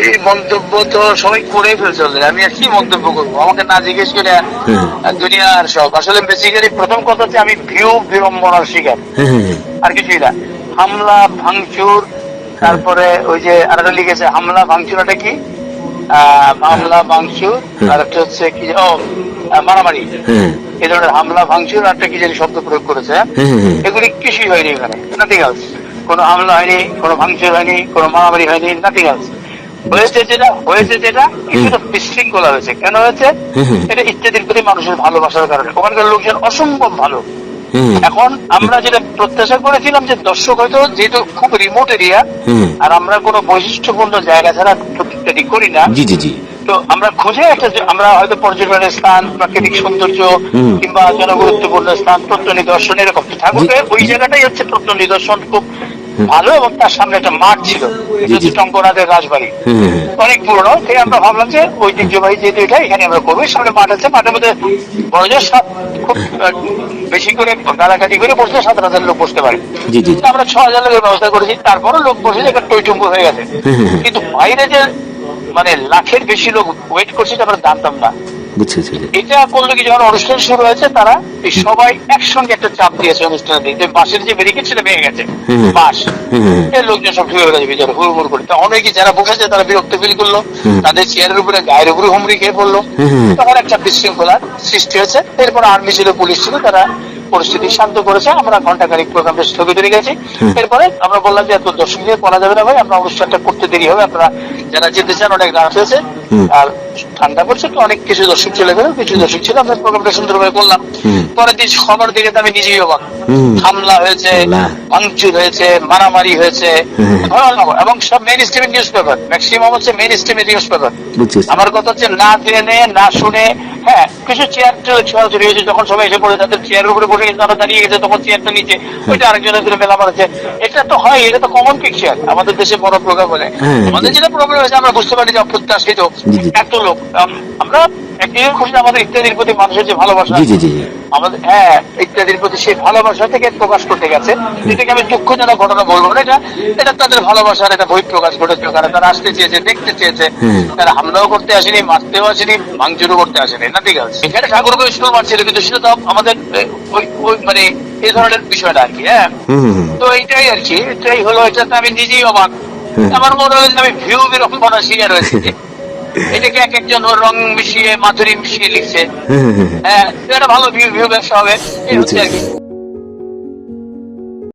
এই মন্তব্য তো সবাই করে ফেলছে, আমি আর কি মন্তব্য করবো, আমাকে না জিজ্ঞেস করে দুনিয়ার সব। আসলে বেসিক্যালি প্রথম কথা হচ্ছে আমি ভিউ বিড়ম্বনার শিকার, আর কিছুই না। হামলা ভাঙচুর, তারপরে ওই যে আরেকটা লিখেছে হামলা ভাঙচুর, এটা কি হামলা ভাঙচুর, আর একটা হচ্ছে কি মারামারি, এই ধরনের হামলা ভাঙচুর আর একটা কি জানি শব্দ প্রয়োগ করেছে। এগুলি কিছুই হয়নি এখানে, নাথিং এলস। কোনো হামলা হয়নি, কোনো ভাঙচুর হয়নি, কোনো মারামারি হয়নি, নাথিং এলস। হয়েছে যেটা কিছুটা বিশৃঙ্খলা হয়েছে। কেন হয়েছে? এটা ইত্যাদির প্রতি মানুষের ভালোবাসার কারণে। ওখানকার লোকজন অসম্ভব ভালো। এখন আমরা যেটা প্রত্যাশা করেছিলাম যে দর্শক হয়তো যেহেতু খুব রিমোট এরিয়া, আর আমরা কোনো বৈশিষ্ট্যপূর্ণ জায়গা ছাড়া ইত্যাদি করি না, তো আমরা খুঁজে একটা, আমরা হয়তো পর্যটনের স্থান, প্রাকৃতিক সৌন্দর্য কিংবা জনগুরুত্বপূর্ণ স্থান, তথ্য নিদর্শন, এরকম ঠাকুরের ওই জায়গাটাই হচ্ছে তথ্য নিদর্শন, খুব ভালো। এবং তার সামনে একটা মাঠ ছিল, এটা হচ্ছে টঙ্কনাথের রাজবাড়ি, অনেক পুরনো। তাই আমরা ভাবলাম যে ঐতিহ্যবাহী যেহেতু এটা, এখানে আমরা করবো। সামনে মাঠ আছে, মাঠের মধ্যে বড়জোর খুব বেশি করে গালাগালি করে বসলে 7,000 লোক বসতে পারে। আমরা 6,000 লোকের ব্যবস্থা করেছি, তারপরও লোক বসে একটা টইটুম্বু হয়ে গেছে। কিন্তু বাইরে যে মানে লাখের বেশি লোক ওয়েট করছে, আমরা জানতাম না। এটা করলো কি, যখন অনুষ্ঠান শুরু হয়েছে তারা সবাই একসঙ্গে একটা চাপ দিয়েছে অনুষ্ঠানের দিন, বাসের যে ব্যারিকেড সেটা ভেঙে গেছে, বাস এর লোকজন সব ঢুকে গেছে ভিতরে হুড়মুড় করে। অনেকে যারা বসেছে তারা বিরক্ত ফিল করলো, তাদের চেয়ারের উপরে গায়ের উপরে হুমড়ি খেয়ে পড়লো। তখন একটা বিশৃঙ্খলার সৃষ্টি হয়েছে। এরপর আর্মি ছিল, পুলিশ ছিল, তারা পরিস্থিতি শান্ত করেছে। আমরা ঘন্টাখানিক প্রোগ্রামটা স্থগিত রেখে গেছি। এরপরে আমরা বললাম যে এত দর্শক দিয়ে করা যাবে না ভাই, আমরা অনুষ্ঠানটা করতে দেরি হবে, আপনারা যারা যেতে চান, অনেক রাত হয়েছে আর ঠান্ডা পড়ছে, তো অনেক কিছু দর্শক চলে গেল, কিছু দর্শক ছিল, আমরা প্রোগ্রামটা সুন্দরভাবে করলাম। পরের দিন খবর দিকে আমি নিজেই অবাক, হামলা হয়েছে, ভাঙচুর হয়েছে, মারামারি হয়েছে, এবং সব main stream news paper, maximum হচ্ছে মেইন স্ট্রিমের নিউজ পেপার। আমার কথা হচ্ছে না জেনে না শুনে, হ্যাঁ কিছু চেয়ার ছোড়াছড়ি হয়েছে, যখন সবাই এসে পড়ে তাদের চেয়ারের উপরে বসে গেছে, তারা দাঁড়িয়ে গেছে, তখন চেয়ারটা নিচে ওইটা আরেকজনের দিকে মেলা মারছে। এটা তো হয়, এটা তো কমন পিকচার আমাদের দেশে বড় প্রোগ্রাম হলে। আমাদের যেটা প্রবলেম হয়েছে, আমরা বুঝতে পারি যে অপ্রত্যাশিত এত লোক। আমরা একদিকে খুশি, আমাদের ইত্যাদির প্রতি মানুষের যে ভালোবাসা, আমাদের ইত্যাদির প্রতি সেই ভালোবাসা থেকে প্রকাশ করতে গেছে। এটাকে আমি দুঃখজনক ঘটনা বলবো না, এটা তাদের ভালোবাসার একটা বই প্রকাশ ঘটেছে। কারণ তারা আসতে চেয়েছে, দেখতে চেয়েছে, তারা হামলাও করতে আসেনি, মারতেও আসেনি, ভাঙচুরও করতে আসেনি, না ঠিক আছে। এখানে ঠাকুরকে স্কুল মারছিল, কিন্তু সেটা তো আমাদের মানে এই ধরনের বিষয়টা আর কি। তো এইটাই আর কি, এটাই হলো। এটাতে আমি নিজেই অবাক, আমার মনে হয় আমি ভিউ বিড়ম্বনার শিকার হয়েছে। এটাকে এক একজন রং মিশিয়ে, মাধুরী মিশিয়ে লিখছে। এটা ভালো ভিউ ব্যবসা হবে, এই হচ্ছে আর কি।